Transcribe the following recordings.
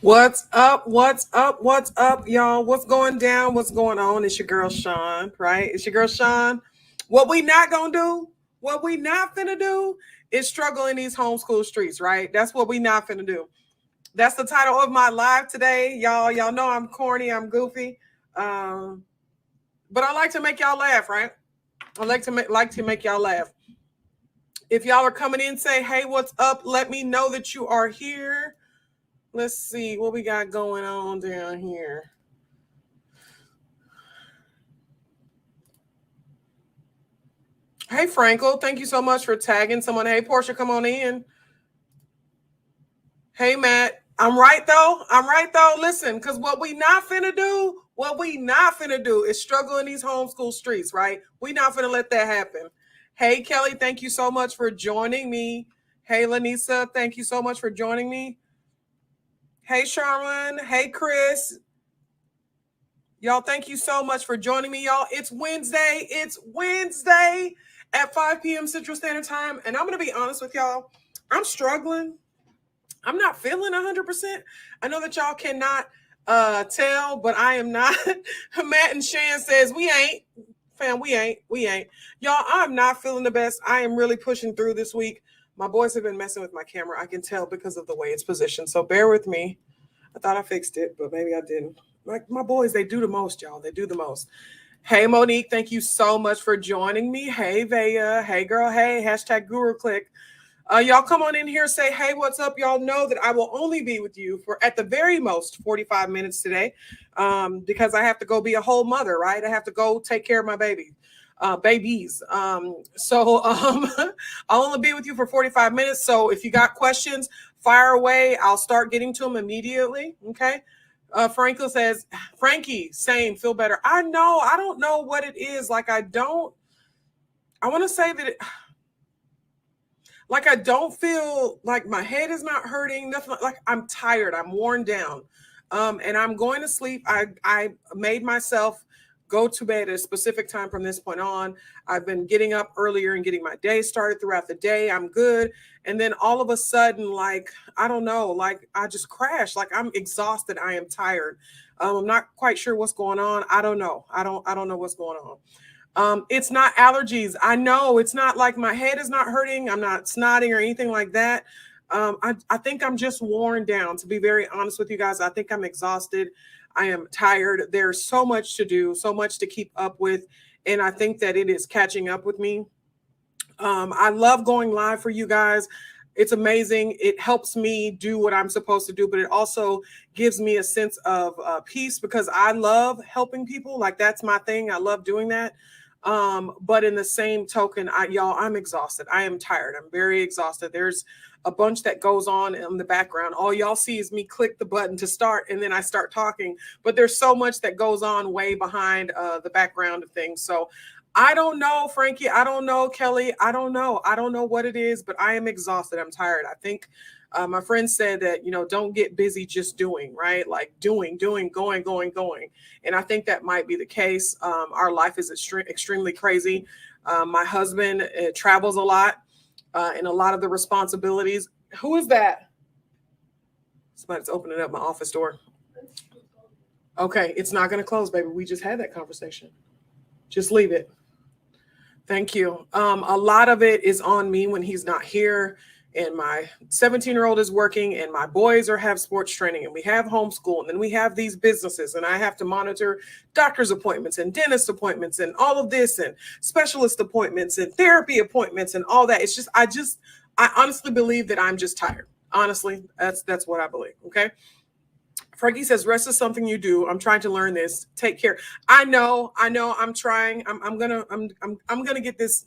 What's up? What's up? What's up, y'all? What's going down? What's going on? It's your girl Sean, right? It's your girl Sean. What we not gonna do, what we not finna do is struggle in these homeschool streets, right? That's what we not finna do. That's the title of my live today, y'all. Y'all know I'm corny, I'm goofy, but I like to make y'all laugh, right? I like to make y'all laugh. If y'all are coming in, say, hey, what's up? Let me know that you are here. Let's see what we got going on down here. Hey, Frankel, thank you so much for tagging someone. Hey, Portia, come on in. Hey, Matt, I'm right though. I'm right though. Listen, because what we not finna do is struggle in these homeschool streets, right? We not finna let that happen. Hey, Kelly, thank you so much for joining me. Hey, Lanisa, thank you so much for joining me. Hey, Sharman. Hey, Chris. Y'all, thank you so much for joining me, y'all. It's Wednesday. It's Wednesday at 5 p.m. Central Standard Time. And I'm going to be honest with y'all. I'm struggling. I'm not feeling 100%. I know that y'all cannot tell, but I am not. Matt and Shan says, we ain't. Fam, we ain't. Y'all, I'm not feeling the best. I am really pushing through this week. My boys have been messing with my camera. I can tell because of the way it's positioned. So bear with me. I thought I fixed it, but maybe I didn't. Like my boys, they do the most, y'all. They do the most. Hey, Monique, thank you so much for joining me. Hey, Vaya. Hey, girl. Hey, hashtag Guru Click. Y'all come on in here, say, hey, what's up? Y'all know that I will only be with you for at the very most 45 minutes today because I have to go be a whole mother, right? I have to go take care of my babies. I'll only be with you for 45 minutes. So if you got questions, fire away. I'll start getting to them immediately. Okay. Franklin says, Frankie, same, feel better. I know. I don't know what it is. I want to say that I don't feel like my head is not hurting, nothing like I'm tired, I'm worn down. And I'm going to sleep. I made myself go to bed at a specific time from this point on. I've been getting up earlier and getting my day started throughout the day. I'm good. And then all of a sudden, I don't know, I just crashed. I'm exhausted. I am tired. I'm not quite sure what's going on. I don't know. I don't know what's going on. It's not allergies. I know it's not like my head is not hurting. I'm not snotting or anything like that. I think I'm just worn down, to be very honest with you guys. I think I'm exhausted. I am tired. There's so much to do, so much to keep up with. And I think that it is catching up with me. I love going live for you guys. It's amazing. It helps me do what I'm supposed to do, but it also gives me a sense of peace because I love helping people. That's my thing. I love doing that. But in the same token, I'm exhausted. I am tired. I'm very exhausted. There's a bunch that goes on in the background. All y'all see is me click the button to start and then I start talking, but there's so much that goes on way behind the background of things. So I don't know, Frankie. I don't know, Kelly. I don't know. I don't know what it is, but I am exhausted. I'm tired. I think my friend said that, don't get busy just doing, right? Doing, going. And I think that might be the case. Our life is extremely crazy. My husband travels a lot and a lot of the responsibilities. Who is that? Somebody's opening up my office door. Okay, it's not going to close, baby. We just had that conversation. Just leave it. Thank you. A lot of it is on me when he's not here. And my 17-year-old is working and my boys have sports training and we have homeschool and then we have these businesses and I have to monitor doctor's appointments and dentist appointments and all of this and specialist appointments and therapy appointments and all that. It's just, I honestly believe that I'm just tired. Honestly, that's what I believe. Okay. Frankie says, rest is something you do. I'm trying to learn this. Take care. I know. I'm trying. I'm gonna get this.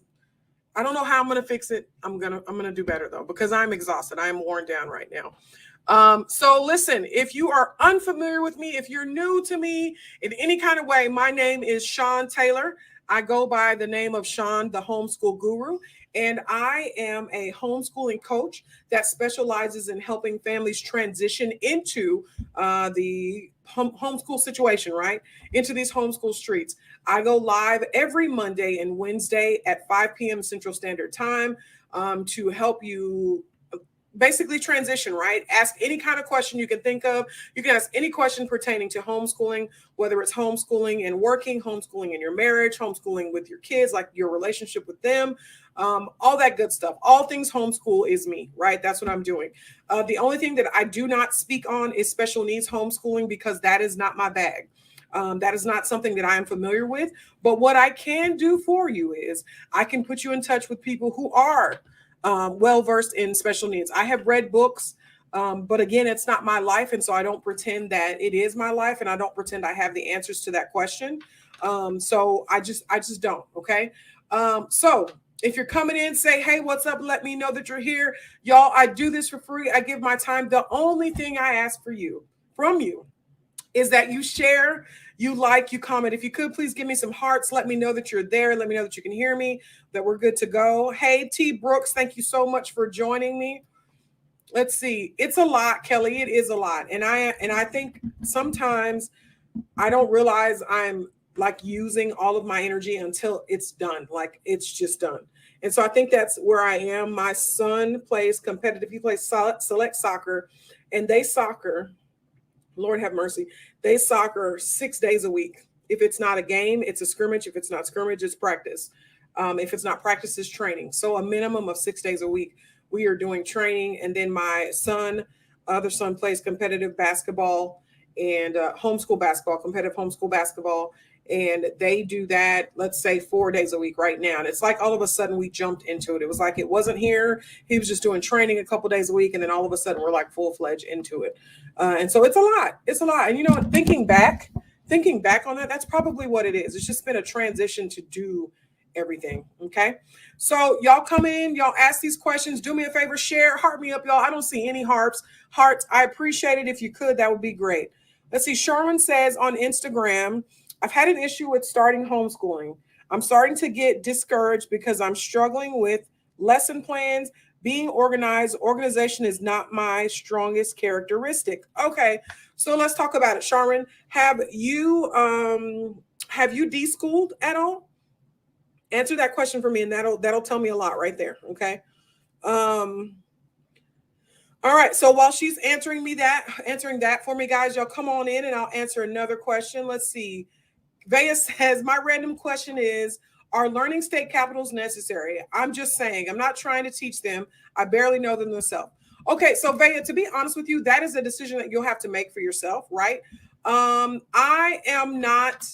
I don't know how I'm gonna fix it. I'm gonna do better though, because I'm exhausted. I am worn down right now. So listen, if you are unfamiliar with me, if you're new to me in any kind of way, my name is Sean Taylor. I go by the name of Sean, the Homeschool Guru, and I am a homeschooling coach that specializes in helping families transition into the homeschool situation, right? Into these homeschool streets. I go live every Monday and Wednesday at 5 p.m. Central Standard Time to help you basically transition, right? Ask any kind of question you can think of. You can ask any question pertaining to homeschooling, whether it's homeschooling and working, homeschooling in your marriage, homeschooling with your kids, like your relationship with them, all that good stuff. All things homeschool is me, right? That's what I'm doing. The only thing that I do not speak on is special needs homeschooling, because that is not my bag. That is not something that I am familiar with. But what I can do for you is I can put you in touch with people who are well versed in special needs. I have read books, but again, it's not my life, and so I don't pretend that it is my life, and I don't pretend I have the answers to that question. So I just don't. Okay. So if you're coming in, say, hey, what's up? Let me know that you're here, y'all. I do this for free. I give my time. The only thing I ask from you, is that you share, you like, you comment. If you could, please give me some hearts. Let me know that you're there. Let me know that you can hear me, that we're good to go. Hey, T. Brooks, thank you so much for joining me. Let's see. It's a lot, Kelly. It is a lot. And I think sometimes I don't realize I'm like using all of my energy until it's done. Like it's just done. And so I think that's where I am. My son plays competitive. He plays select soccer, and they soccer. Lord have mercy. They soccer 6 days a week. If it's not a game, it's a scrimmage. If it's not scrimmage, it's practice. If it's not practice, it's training. So a minimum of 6 days a week, we are doing training. And then my other son plays competitive basketball and competitive homeschool basketball. And they do that, let's say 4 days a week right now. And it's like all of a sudden we jumped into it. It was like it wasn't here. He was just doing training a couple days a week. And then all of a sudden we're like full-fledged into it. And so it's a lot. It's a lot. And you know, thinking back on that, that's probably what it is. It's just been a transition to do everything. Okay. So y'all come in, y'all ask these questions. Do me a favor, share, heart me up, y'all. I don't see any hearts. I appreciate it. If you could, that would be great. Let's see. Sherwin says on Instagram, I've had an issue with starting homeschooling. I'm starting to get discouraged because I'm struggling with lesson plans. Being organized. Organization is not my strongest characteristic. Okay, so let's talk about it. Sharman, have you deschooled at all? Answer that question for me, and that'll tell me a lot right there. Okay. All right. So while she's answering that for me, guys, y'all come on in and I'll answer another question. Let's see. Vaya says, my random question is, are learning state capitals necessary? I'm just saying, I'm not trying to teach them. I barely know them myself. Okay, so Vaya, to be honest with you, that is a decision that you'll have to make for yourself, right? I am not,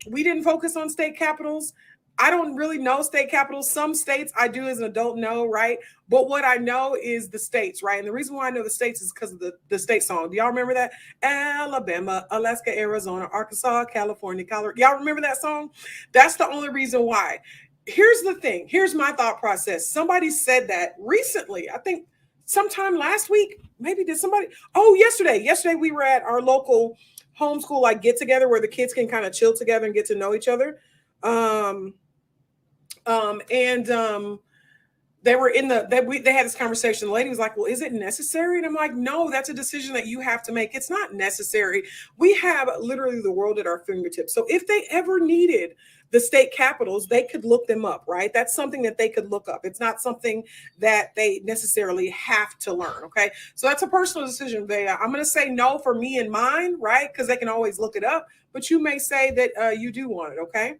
we didn't focus on state capitals. I don't really know state capitals. Some states I do as an adult know, right? But what I know is the states, right? And the reason why I know the states is because of the state song. Do y'all remember that? Alabama, Alaska, Arizona, Arkansas, California, Colorado. Y'all remember that song? That's the only reason why. Here's the thing. Here's my thought process. Somebody said that recently. I think sometime last week. Maybe did somebody? Oh, yesterday. Yesterday we were at our local homeschool like get together where the kids can kind of chill together and get to know each other. They were they had this conversation. The lady was like, well, is it necessary? And I'm like, no, that's a decision that you have to make. It's not necessary. We have literally the world at our fingertips. So if they ever needed the state capitals, they could look them up, right? That's something that they could look up. It's not something that they necessarily have to learn. Okay. So that's a personal decision, Vaya. I'm going to say no for me and mine, right? Because they can always look it up, but you may say that you do want it. Okay.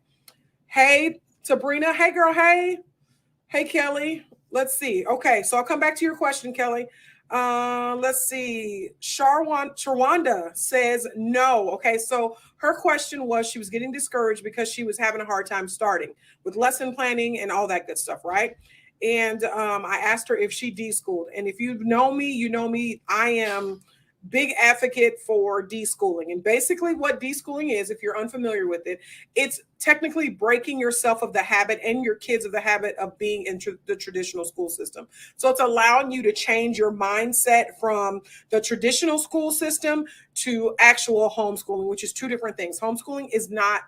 Hey, Sabrina. Hey, girl. Hey, Kelly. Let's see. Okay, so I'll come back to your question, Kelly. Let's see. Sharwanda says no. Okay, so her question was she was getting discouraged because she was having a hard time starting with lesson planning and all that good stuff, right? And I asked her if she deschooled. And if you know me, you know me. I am big advocate for deschooling. And basically what deschooling is, if you're unfamiliar with it, it's technically breaking yourself of the habit and your kids of the habit of being in the traditional school system. So it's allowing you to change your mindset from the traditional school system to actual homeschooling, which is two different things. Homeschooling is not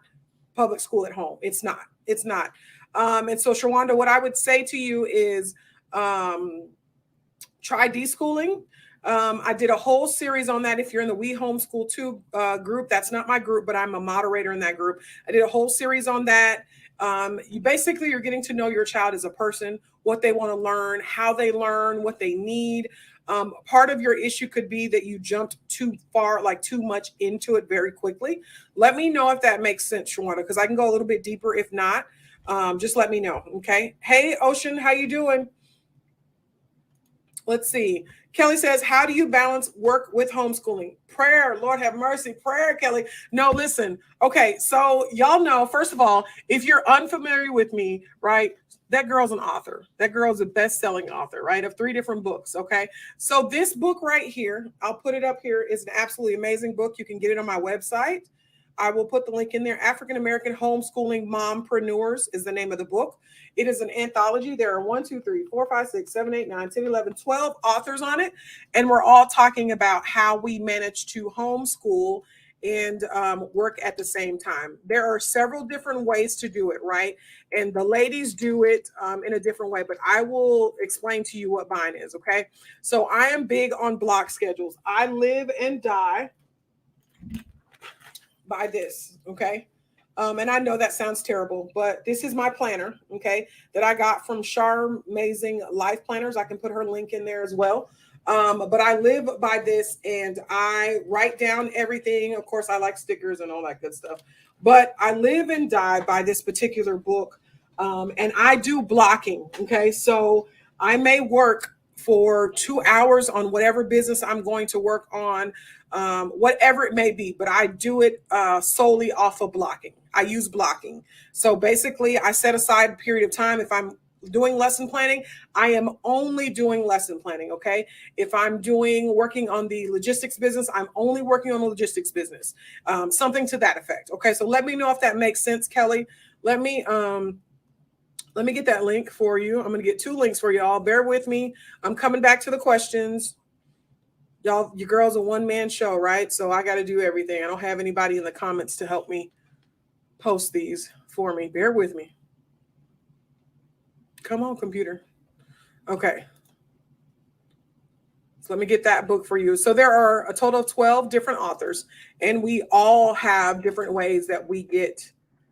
public school at home. It's not. And so, Shawanda, what I would say to you is try deschooling. I did a whole series on that. If you're in the We Homeschool Too group, that's not my group, but I'm a moderator in that group. I did a whole series on that. You're getting to know your child as a person, what they want to learn, how they learn, what they need. Part of your issue could be that you jumped too far, like too much into it very quickly. Let me know if that makes sense, Shawana, because I can go a little bit deeper. If not, just let me know. Okay. Hey, Ocean, how you doing? Let's see. Kelly says, how do you balance work with homeschooling? Prayer, Lord have mercy. Prayer, Kelly. No, listen. Okay, so y'all know, first of all, if you're unfamiliar with me, right, that girl's an author. That girl's a best-selling author, right, of 3 different books, okay? So this book right here, I'll put it up here, is an absolutely amazing book. You can get it on my website. I will put the link in there. African American Homeschooling Mompreneurs is the name of the book. It is an anthology. There are 1, 2, 3, 4, 5, 6, 7, 8, 9, 10, 11, 12 authors on it. And we're all talking about how we manage to homeschool and work at the same time. There are several different ways to do it, right? And the ladies do it in a different way, but I will explain to you what mine is, okay? So I am big on block schedules. I live and die by this, okay? And I know that sounds terrible, but this is my planner, okay, that I got from Char Amazing Life Planners. I can put her link in there as well. But I live by this and I write down everything. Of course, I like stickers and all that good stuff, but I live and die by this particular book. And I do blocking, okay? So I may work for 2 hours on whatever business I'm going to work on, whatever it may be, but I do it solely off of blocking. I use blocking. So basically, I set aside a period of time. If I'm doing lesson planning, I am only doing lesson planning, okay? If I'm working on the logistics business, I'm only working on the logistics business, something to that effect, okay? So let me know if that makes sense, Kelly. Let me get that link for you. I'm going to get 2 links for y'all. Bear with me. I'm coming back to the questions. Y'all, your girl's a one-man show, right? So I got to do everything. I don't have anybody in the comments to help me post these for me. Bear with me. Come on, computer. Okay. So let me get that book for you. So there are a total of 12 different authors, and we all have different ways that we get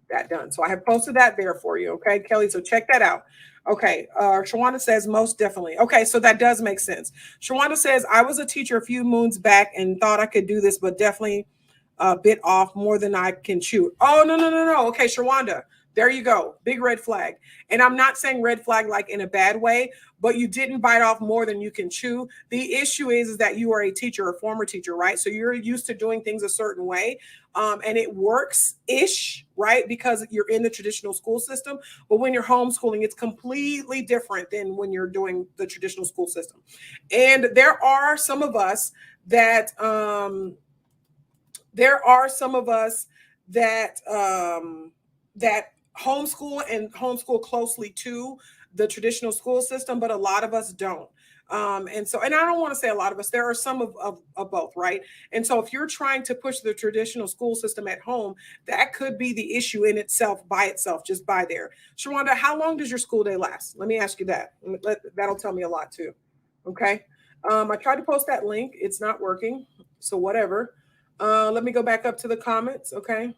that done. So I have posted that there for you. Okay, Kelly. So check that out. Okay. Shawana says most definitely. Okay. So that does make sense. Shawana says, I was a teacher a few moons back and thought I could do this, but definitely a bit off more than I can chew. Oh, no. Okay. Shawanda, there you go. Big red flag. And I'm not saying red flag like in a bad way, but you didn't bite off more than you can chew. The issue is that you are a teacher, a former teacher, right? So you're used to doing things a certain way. And it works-ish, right? Because you're in the traditional school system. But when you're homeschooling, it's completely different than when you're doing the traditional school system. And there are some of us that that homeschool and homeschool closely to the traditional school system, but a lot of us don't. And I don't want to say a lot of us, there are some of both, right? And so if you're trying to push the traditional school system at home, that could be the issue in itself, by itself, just by there. Shawanda, how long does your school day last? Let me ask you that. That'll tell me a lot too. Okay. I tried to post that link. It's not working. So whatever. Let me go back up to the comments. Okay.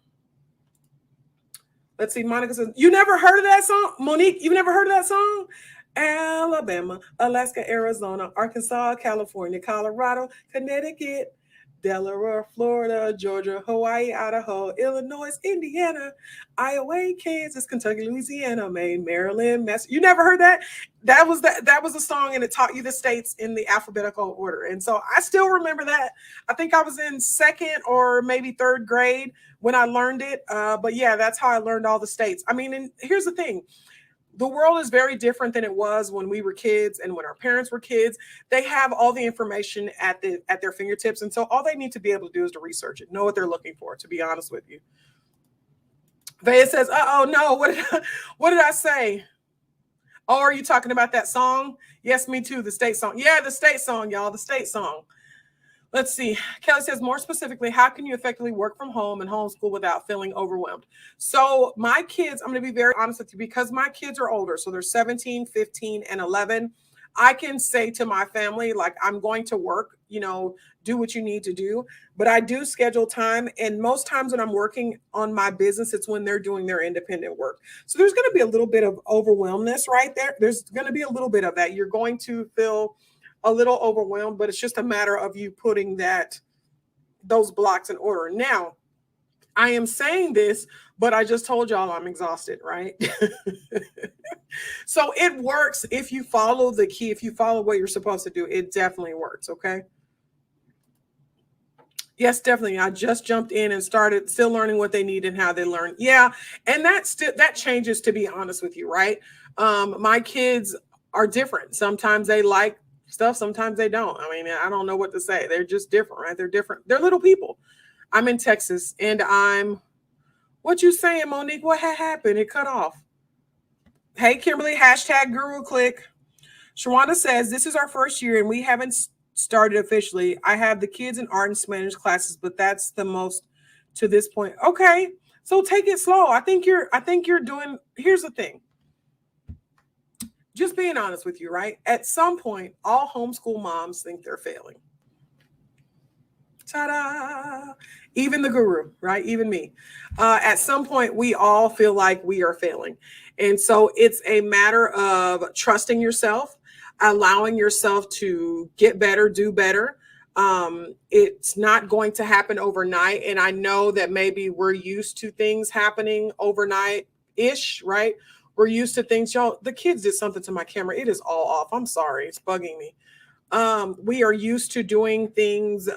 Let's see. Monica says, you never heard of that song? Monique, you never heard of that song? Alabama, Alaska, Arizona, Arkansas, California, Colorado, Connecticut, Delaware, Florida, Georgia, Hawaii, Idaho, Illinois, Indiana, Iowa, Kansas, Kentucky, Louisiana, Maine, Maryland, Massachusetts. You never heard that? That was a song, and it taught you the states in the alphabetical order. And so I still remember that. I think I was in 2nd or maybe 3rd grade when I learned it. But yeah, that's how I learned all the states. I mean, and here's the thing. The world is very different than it was when we were kids and when our parents were kids. They have all the information at their fingertips. And so all they need to be able to do is to research it, know what they're looking for, to be honest with you. Vaya says, no, what did I say? Oh, are you talking about that song? Yes, me too. The state song. Yeah, the state song, y'all, the state song. Let's see. Kelly says, more specifically, how can you effectively work from home and homeschool without feeling overwhelmed? So my kids, I'm going to be very honest with you, because my kids are older. So they're 17, 15, and 11. I can say to my family, like, I'm going to work, do what you need to do. But I do schedule time. And most times when I'm working on my business, it's when they're doing their independent work. So there's going to be a little bit of overwhelmness right there. There's going to be a little bit of that. You're going to feel a little overwhelmed, but it's just a matter of you putting those blocks in order. Now, I am saying this, but I just told y'all I'm exhausted, right? So it works if you follow the key, if you follow what you're supposed to do, it definitely works, okay? Yes, definitely. I just jumped in and started still learning what they need and how they learn. Yeah, and that changes, to be honest with you, right? My kids are different. Sometimes they like stuff, sometimes they don't. I mean, I don't know what to say. They're just different, right? They're different. They're little people. I'm in Texas, and what you saying, Monique? What had happened? It cut off. Hey, Kimberly, hashtag Guru Click. Shawanda says, this is our first year and we haven't started officially. I have the kids in art and Spanish classes, but that's the most to this point. Okay, so take it slow. I think you're doing, here's the thing. Just being honest with you, right? At some point, all homeschool moms think they're failing. Ta-da! Even the guru, right? Even me. At some point, we all feel like we are failing. And so it's a matter of trusting yourself, allowing yourself to get better, do better. It's not going to happen overnight. And I know that maybe we're used to things happening overnight-ish, right? We're used to things. Y'all, the kids did something to my camera. It is all off. I'm sorry. It's bugging me. We are used to doing things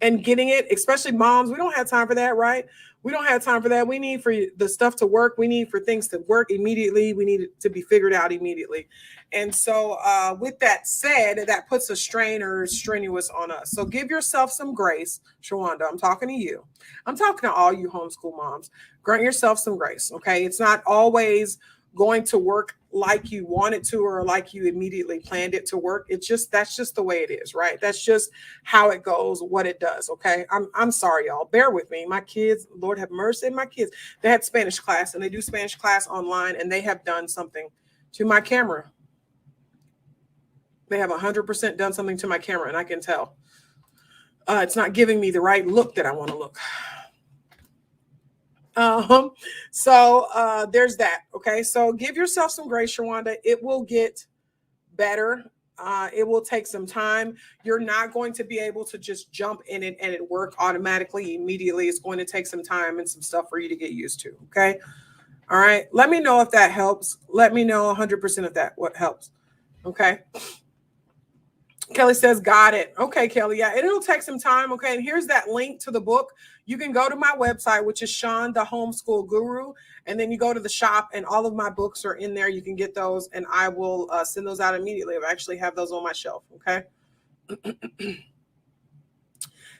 and getting it, especially moms. We don't have time for that, right? We don't have time for that. We need for the stuff to work. We need for things to work immediately. We need it to be figured out immediately. And so with that said, that puts a strain or strenuous on us. So give yourself some grace. Shawanda, I'm talking to you. I'm talking to all you homeschool moms. Grant yourself some grace, okay? It's not always going to work like you want it to or like you immediately planned it to work. That's just the way it is, right? That's just how it goes, what it does, okay? I'm sorry, y'all. Bear with me. My kids, Lord have mercy, my kids, they had Spanish class and they do Spanish class online and they have done something to my camera. They have 100% done something to my camera and I can tell. It's not giving me the right look that I want to look. So there's that. Okay. So give yourself some grace, Shawanda. It will get better. It will take some time. You're not going to be able to just jump in it and it work automatically immediately. It's going to take some time and some stuff for you to get used to. Okay. All right. Let me know if that helps. Let me know 100% of that, what helps. Okay. Kelly says, got it. Okay, Kelly. Yeah, it'll take some time. Okay. And here's that link to the book. You can go to my website, which is Sean, the Homeschool Guru. And then you go to the shop and all of my books are in there. You can get those and I will send those out immediately. I actually have those on my shelf. Okay.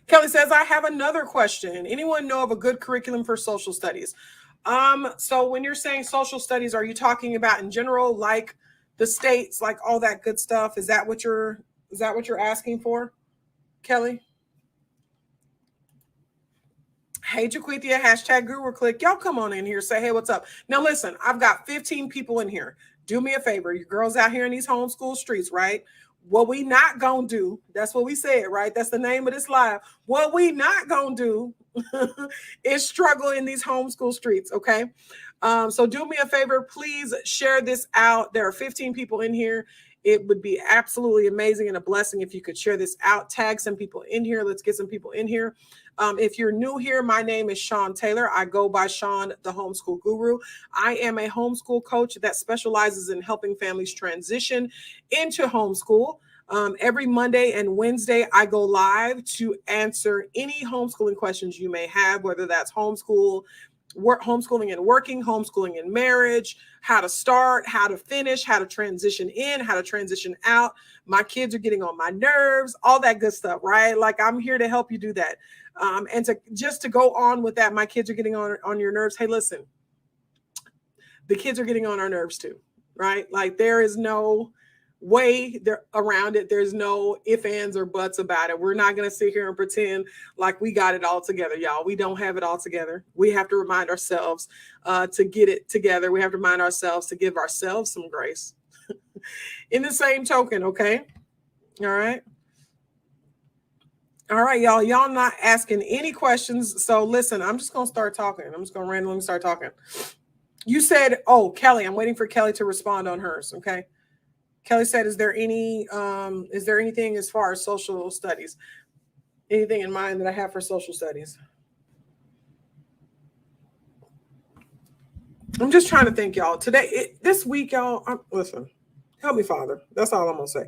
Kelly says, I have another question. Anyone know of a good curriculum for social studies? So when you're saying social studies, are you talking about in general, like the states, like all that good stuff? Is that what you're asking for, Kelly? Hey, Jaquithia, hashtag Guru Click. Y'all come on in here. Say, hey, what's up? Now, listen, I've got 15 people in here. Do me a favor. You girls out here in these homeschool streets, right? What we not going to do, that's what we said, right? That's the name of this live. What we not going to do is struggle in these homeschool streets, okay? So do me a favor. Please share this out. There are 15 people in here. It would be absolutely amazing and a blessing if you could share this out. Tag some people in here. Let's get some people in here. If you're new here, my name is Sean Taylor. I go by Sean, the Homeschool Guru. I am a homeschool coach that specializes in helping families transition into homeschool. Every Monday and Wednesday, I go live to answer any homeschooling questions you may have, whether that's homeschooling and working, homeschooling and marriage, how to start, how to finish, how to transition in, how to transition out. My kids are getting on my nerves, all that good stuff, right? Like I'm here to help you do that. And to go on with that, my kids are getting on your nerves. Hey, listen, the kids are getting on our nerves too, right? Like there is no way around it. There's no ifs, ands, or buts about it. We're not going to sit here and pretend like we got it all together, y'all. We don't have it all together. We have to remind ourselves to get it together. We have to remind ourselves to give ourselves some grace. In the same token, okay? All right. All right, y'all. Y'all not asking any questions. So listen, I'm just gonna start talking. I'm just gonna randomly start talking. You said, oh, Kelly, I'm waiting for Kelly to respond on hers. Okay. Kelly said, is there anything as far as social studies? Anything in mind that I have for social studies? I'm just trying to think, y'all. This week, y'all, listen, help me, Father. That's all I'm gonna say.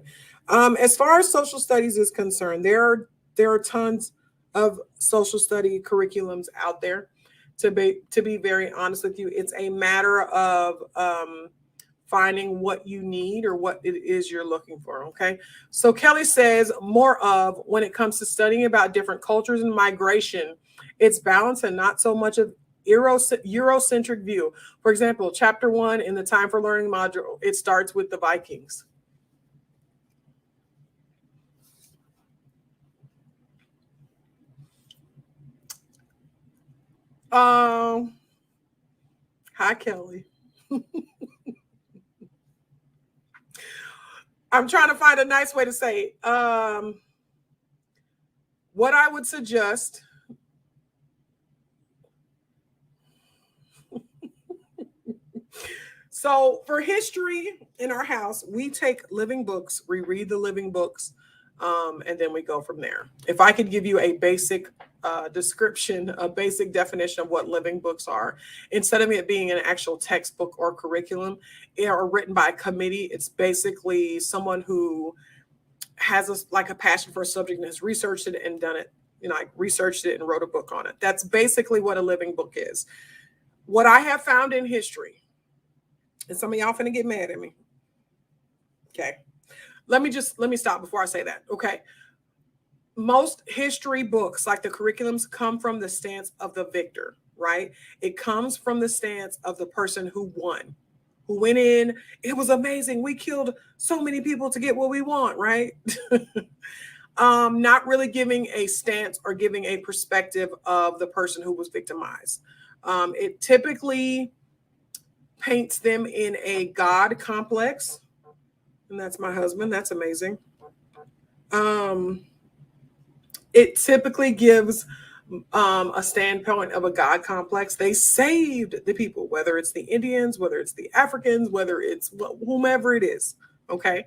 As far as social studies is concerned, there are tons of social study curriculums out there. To be very honest with you, it's a matter of finding what you need or what it is you're looking for. Okay. So Kelly says more of when it comes to studying about different cultures and migration, it's balance and not so much of Eurocentric view. For example, chapter 1 in the Time for Learning module, it starts with the Vikings. Hi, Kelly. I'm trying to find a nice way to say it. What I would suggest. So for history in our house, we take living books, we read the living books, and then we go from there. If I could give you a basic description, a basic definition of what living books are, instead of it being an actual textbook or curriculum or written by a committee, it's basically someone who has a passion for a subject and has researched it and done it, researched it and wrote a book on it. That's basically what a living book is. What I have found in history, and some of y'all finna get mad at me. Okay. Let me stop before I say that. Okay. Most history books, like the curriculums, come from the stance of the victor, right? It comes from the stance of the person who won, who went in. It was amazing. We killed so many people to get what we want, right? Not really giving a stance or giving a perspective of the person who was victimized. It typically paints them in a God complex. And that's my husband. That's amazing. It typically gives a standpoint of a God complex. They saved the people, whether it's the Indians, whether it's the Africans, whether it's whomever it is. Okay.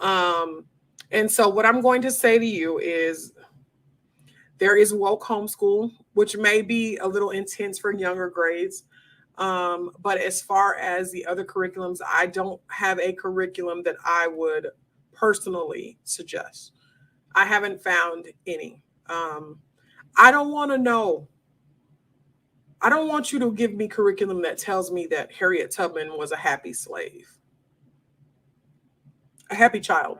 And so what I'm going to say to you is there is woke homeschool, which may be a little intense for younger grades. But as far as the other curriculums, I don't have a curriculum that I would personally suggest. I haven't found any. I don't want to know. I don't want you to give me curriculum that tells me that Harriet Tubman was a happy slave, a happy child.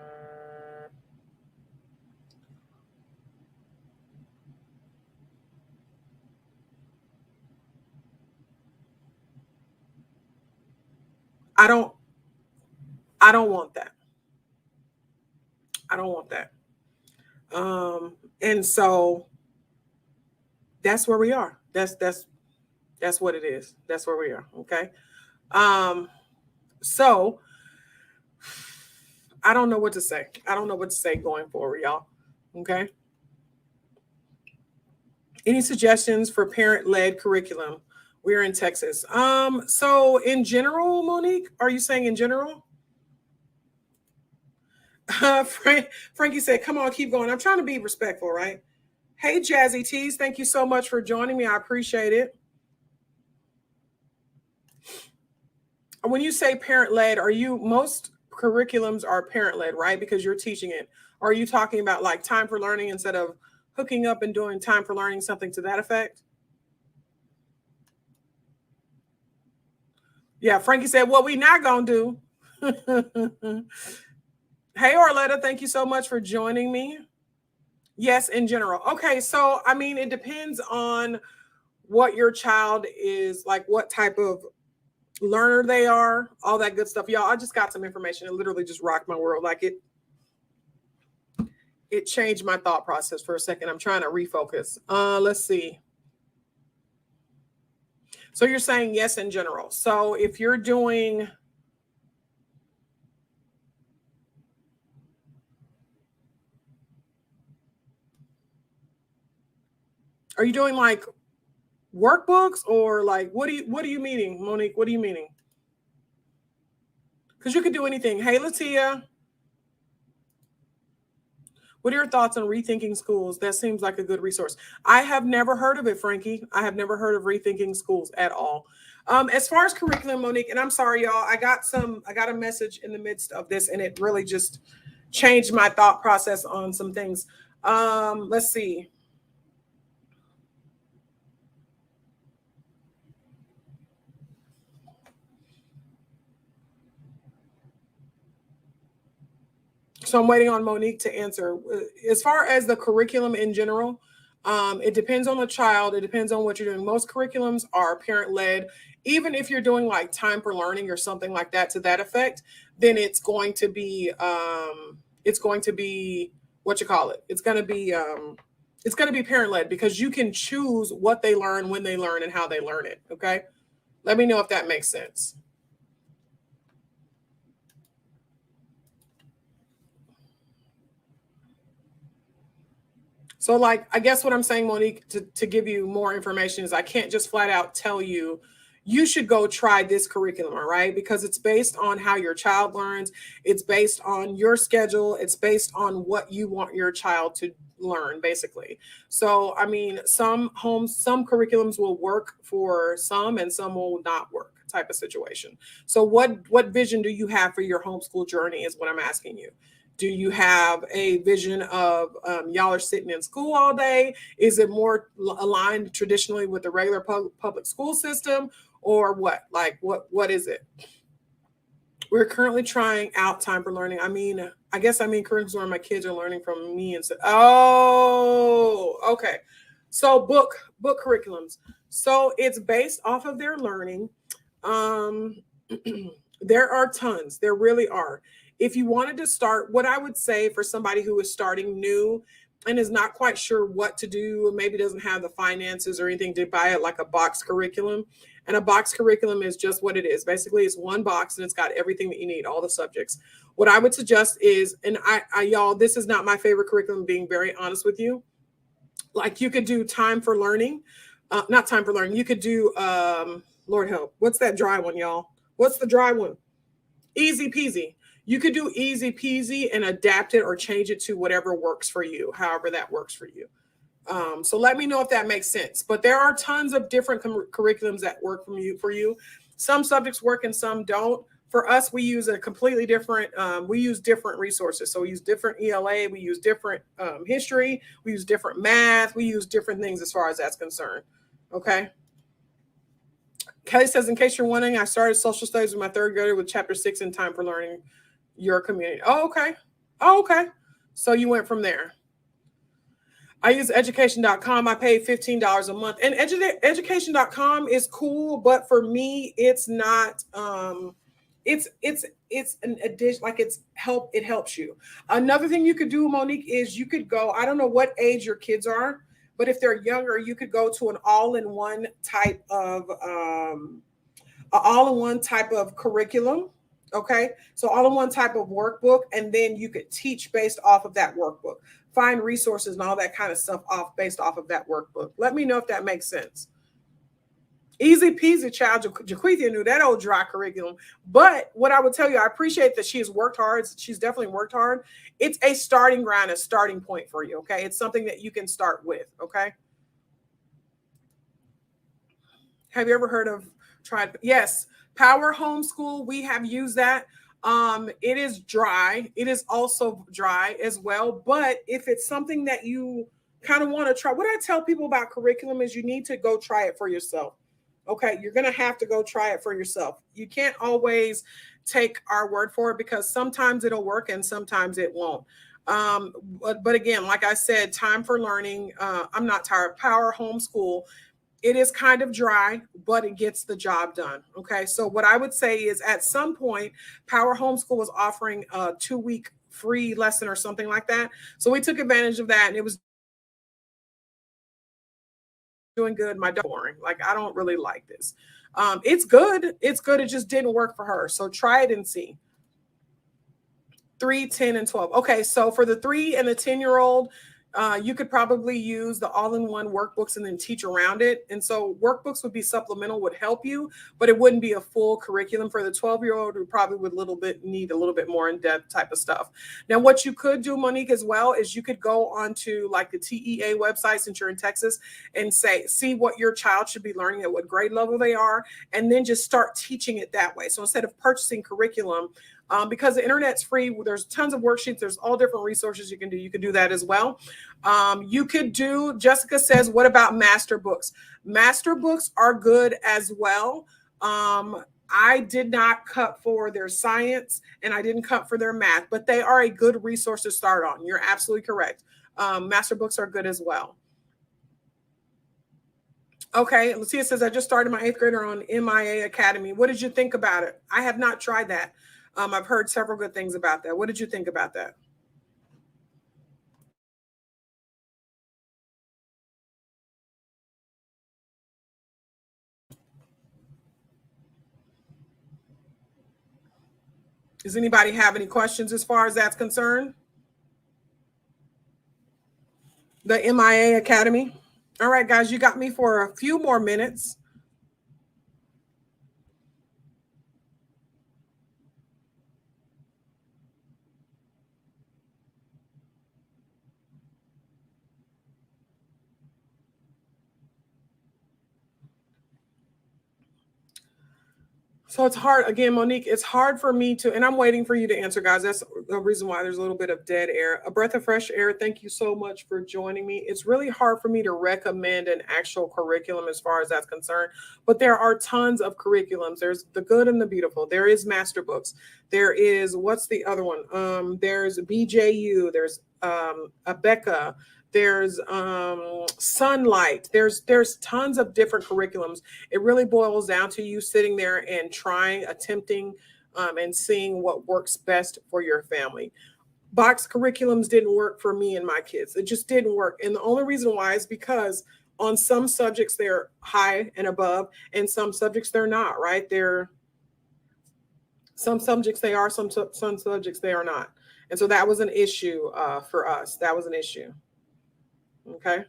I don't want that. I don't want that. And so that's where we are. That's what it is. That's where we are. Okay. So I don't know what to say. I don't know what to say going forward, y'all. Okay. Any suggestions for parent-led curriculum? We're in Texas. So in general, Monique, are you saying in general? Frankie said, come on, keep going. I'm trying to be respectful, right? Hey, Jazzy Tees, thank you so much for joining me. I appreciate it. When you say parent-led, most curriculums are parent-led, right? Because you're teaching it. Or are you talking about like time for learning instead of hooking up and doing time for learning, something to that effect? Yeah, Frankie said, what we not gonna do. Hey, Orletta, thank you so much for joining me. Yes, in general. Okay, so I mean, it depends on what your child is, like what type of learner they are, all that good stuff. Y'all, I just got some information. It literally just rocked my world. Like it changed my thought process for a second. I'm trying to refocus. Let's see. So you're saying yes in general. So if you're doing Are you doing like workbooks or like what are you meaning, Monique? What are you meaning? Because you could do anything. Hey, Latia. What are your thoughts on Rethinking Schools? That seems like a good resource. I have never heard of it, Frankie. I have never heard of Rethinking Schools at all. As far as curriculum, Monique, and I'm sorry, y'all, I got a message in the midst of this, and it really just changed my thought process on some things. Let's see. So I'm waiting on Monique to answer. As far as the curriculum in general, it depends on the child. It depends on what you're doing. Most curriculums are parent-led. Even if you're doing like time for learning or something like that to that effect, then it's going to be what you call it. It's going to be parent-led because you can choose what they learn, when they learn, and how they learn it. Okay, let me know if that makes sense. So like, I guess what I'm saying, Monique, to give you more information is I can't just flat out tell you, you should go try this curriculum, all right? Because it's based on how your child learns. It's based on your schedule. It's based on what you want your child to learn, basically. So, I mean, some curriculums will work for some and some will not work type of situation. So what vision do you have for your homeschool journey is what I'm asking you. Do you have a vision of y'all are sitting in school all day? Is it more aligned traditionally with the regular public school system, or what? Like what is it? We're currently trying out time for learning. I guess curriculums where my kids are learning from me and so. Oh, okay. So book curriculums. So it's based off of their learning. There are tons. There really are. If you wanted to start, what I would say for somebody who is starting new and is not quite sure what to do, maybe doesn't have the finances or anything to buy it, like a box curriculum. And a box curriculum is just what it is. Basically, it's one box and it's got everything that you need, all the subjects. What I would suggest is, and I y'all, this is not my favorite curriculum, being very honest with you. Like you could do time for learning, not time for learning. You could do, Lord help, what's that dry one, y'all? What's the dry one? Easy peasy. You could do easy peasy and adapt it or change it to whatever works for you, however that works for you. So let me know if that makes sense. But there are tons of different curriculums that work for you. Some subjects work and some don't. For us, we use a completely different, we use different resources. So we use different ELA, we use different history, we use different math, we use different things as far as that's concerned. Okay. Kelly says, in case you're wondering, I started social studies with my third grader with chapter 6 in time for learning your community. Oh, okay. Oh, okay. So you went from there. I use education.com. I pay $15 a month. And education.com is cool, but for me, it's not it's an addition, like it helps you. Another thing you could do, Monique, is you could go, I don't know what age your kids are, but if they're younger, you could go to an all-in-one type of curriculum. Okay, so all-in-one type of workbook, and then you could teach based off of that workbook. Find resources and all that kind of stuff based off of that workbook. Let me know if that makes sense. Easy peasy, child. Jaquithia knew that old dry curriculum. But what I would tell you, I appreciate that she's worked hard. She's definitely worked hard. It's a starting ground, a starting point for you. Okay, it's something that you can start with. Okay. Have you ever heard of tried? Yes, Power Homeschool. We have used that. It is dry. It is also dry as well. But if it's something that you kind of want to try, what I tell people about curriculum is you need to go try it for yourself. Okay, you're going to have to go try it for yourself. You can't always take our word for it because sometimes it'll work and sometimes it won't. But again, like I said, time for learning. I'm not tired. Power Homeschool. It is kind of dry, but it gets the job done. Okay. So what I would say is at some point, Power Homeschool was offering a 2-week free lesson or something like that. So we took advantage of that and it was doing good. My dog boring. Like, I don't really like this. It's good. It's good. It just didn't work for her. So try it and see. 3, 10, and 12. Okay. So for the 3 and the 10-year-old, You could probably use the all-in-one workbooks and then teach around it. And so workbooks would be supplemental, would help you, but it wouldn't be a full curriculum for the 12-year-old who probably would need a little bit more in-depth type of stuff. Now, what you could do, Monique, as well, is you could go onto like the TEA website, since you're in Texas, and see what your child should be learning at what grade level they are, and then just start teaching it that way. So instead of purchasing curriculum, because the internet's free, there's tons of worksheets, there's all different resources you can do. You can do that as well. You could do, Jessica says, what about master books? Master books are good as well. I did not cut for their science and I didn't cut for their math, but they are a good resource to start on. You're absolutely correct. Master books are good as well. Okay, Lucia says, I just started my 8th grader on MIA Academy. What did you think about it? I have not tried that. I've heard several good things about that. What did you think about that? Does anybody have any questions as far as that's concerned? The MIA Academy. All right, guys, you got me for a few more minutes. So it's hard, again, Monique, it's hard for me to, and I'm waiting for you to answer, guys. That's the reason why there's a little bit of dead air. A breath of fresh air. Thank you so much for joining me. It's really hard for me to recommend an actual curriculum as far as that's concerned, but there are tons of curriculums. There's the good and the beautiful. There is master books. There is, what's the other one? There's BJU. There's Abeka. There's Sunlight. There's tons of different curriculums. It really boils down to you sitting there and attempting, and seeing what works best for your family. Box curriculums didn't work for me and my kids. It just didn't work. And the only reason why is because on some subjects they're high and above, and some subjects they're not, right? Some subjects they are, some subjects they are not. And so that was an issue for us. That was an issue. Okay.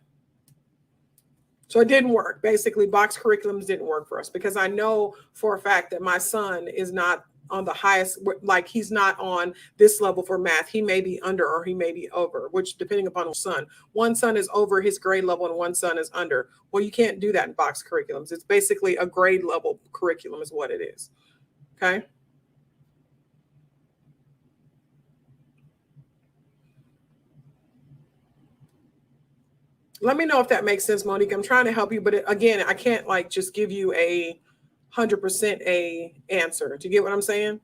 So it didn't work. Basically, box curriculums didn't work for us because I know for a fact that my son is not on the highest, like he's not on this level for math. He may be under or he may be over, which depending upon his son. One son is over his grade level and one son is under. Well, you can't do that in box curriculums. It's basically a grade level curriculum is what it is. Okay. Let me know if that makes sense, Monique. I'm trying to help you, but again, I can't like just give you a 100% a answer. Do you get what I'm saying?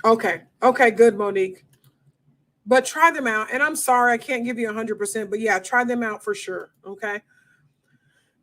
Okay. Okay, good, Monique. But try them out. And I'm sorry, I can't give you 100%, but yeah, try them out for sure. Okay.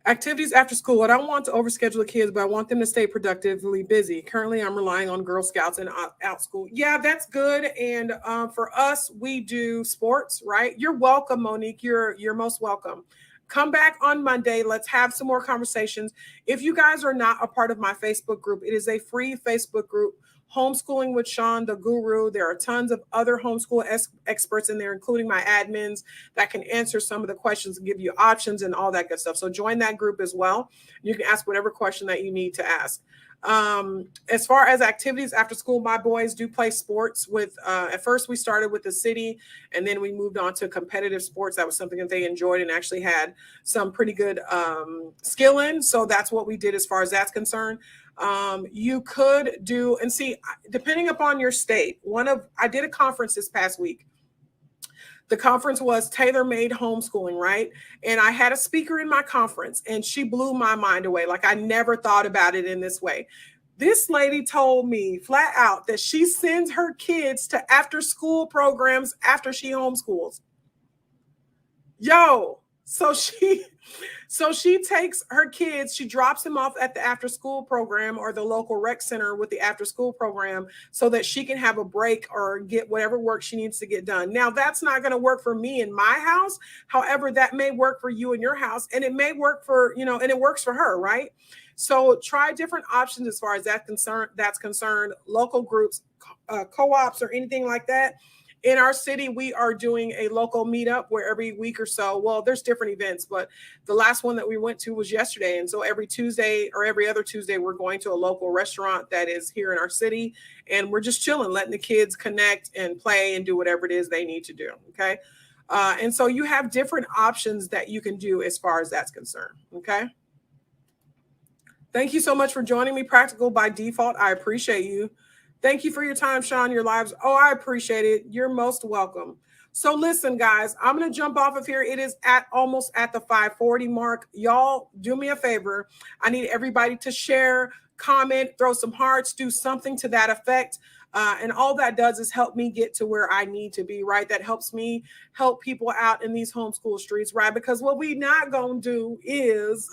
Activities after school. I don't want to overschedule the kids, but I want them to stay productively busy. Currently, I'm relying on Girl Scouts and out school. Yeah, that's good. And for us, we do sports, right? You're welcome, Monique. You're most welcome. Come back on Monday. Let's have some more conversations. If you guys are not a part of my Facebook group, it is a free Facebook group. Homeschooling with Sean, the guru. There are tons of other homeschool experts in there, including my admins that can answer some of the questions and give you options and all that good stuff. So join that group as well. You can ask whatever question that you need to ask. As far as activities after school, my boys do play sports with, at first we started with the city and then we moved on to competitive sports. That was something that they enjoyed and actually had some pretty good skill in. So that's what we did as far as that's concerned. You could do, and see, depending upon your state, I did a conference this past week. The conference was tailor-made homeschooling, right? And I had a speaker in my conference and she blew my mind away. Like I never thought about it in this way. This lady told me flat out that she sends her kids to after school programs after she homeschools. Yo, So she takes her kids, she drops them off at the after school program or the local rec center with the after school program so that she can have a break or get whatever work she needs to get done. Now, that's not going to work for me in my house. However, that may work for you in your house, and it may work for, and it works for her, right? So try different options as far as that's concerned, local groups, co-ops or anything like that. In our city, we are doing a local meetup where every week or so, well, there's different events, but the last one that we went to was yesterday. And so every Tuesday or every other Tuesday, we're going to a local restaurant that is here in our city. And we're just chilling, letting the kids connect and play and do whatever it is they need to do. Okay. And so you have different options that you can do as far as that's concerned. Okay. Thank you so much for joining me, Practical by Default. I appreciate you. Thank you for your time, Sean, your lives. Oh, I appreciate it. You're most welcome. So listen, guys, I'm going to jump off of here. It is almost at the 5:40 mark. Y'all do me a favor. I need everybody to share, comment, throw some hearts, do something to that effect. And all that does is help me get to where I need to be, right? That helps me help people out in these homeschool streets, right? Because what we not going to do is...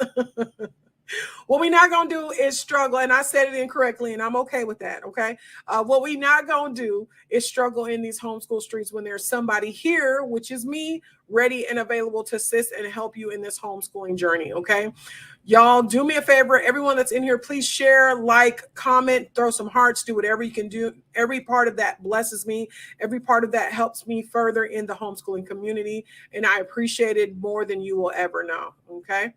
What we're not going to do is struggle. And I said it incorrectly, and I'm okay with that. Okay. What we not going to do is struggle in these homeschool streets when there's somebody here, which is me, ready and available to assist and help you in this homeschooling journey. Okay. Y'all do me a favor. Everyone that's in here, please share, like, comment, throw some hearts, do whatever you can do. Every part of that blesses me. Every part of that helps me further in the homeschooling community. And I appreciate it more than you will ever know. Okay.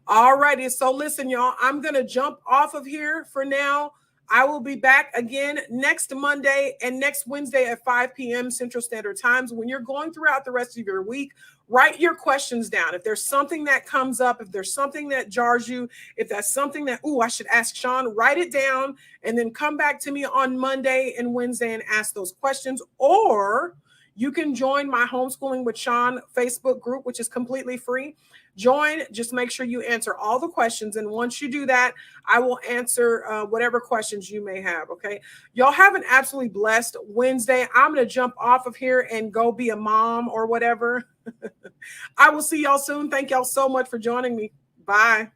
All righty. So listen, y'all, I'm going to jump off of here for now. I will be back again next Monday and next Wednesday at 5 p.m. Central Standard Times. When you're going throughout the rest of your week, write your questions down. If there's something that comes up, if there's something that jars you, if that's something that, I should ask Sean, write it down and then come back to me on Monday and Wednesday and ask those questions. Or you can join my Homeschooling with Sean Facebook group, which is completely free. Join, just make sure you answer all the questions. And once you do that, I will answer whatever questions you may have. Okay. Y'all have an absolutely blessed Wednesday. I'm going to jump off of here and go be a mom or whatever. I will see y'all soon. Thank y'all so much for joining me. Bye.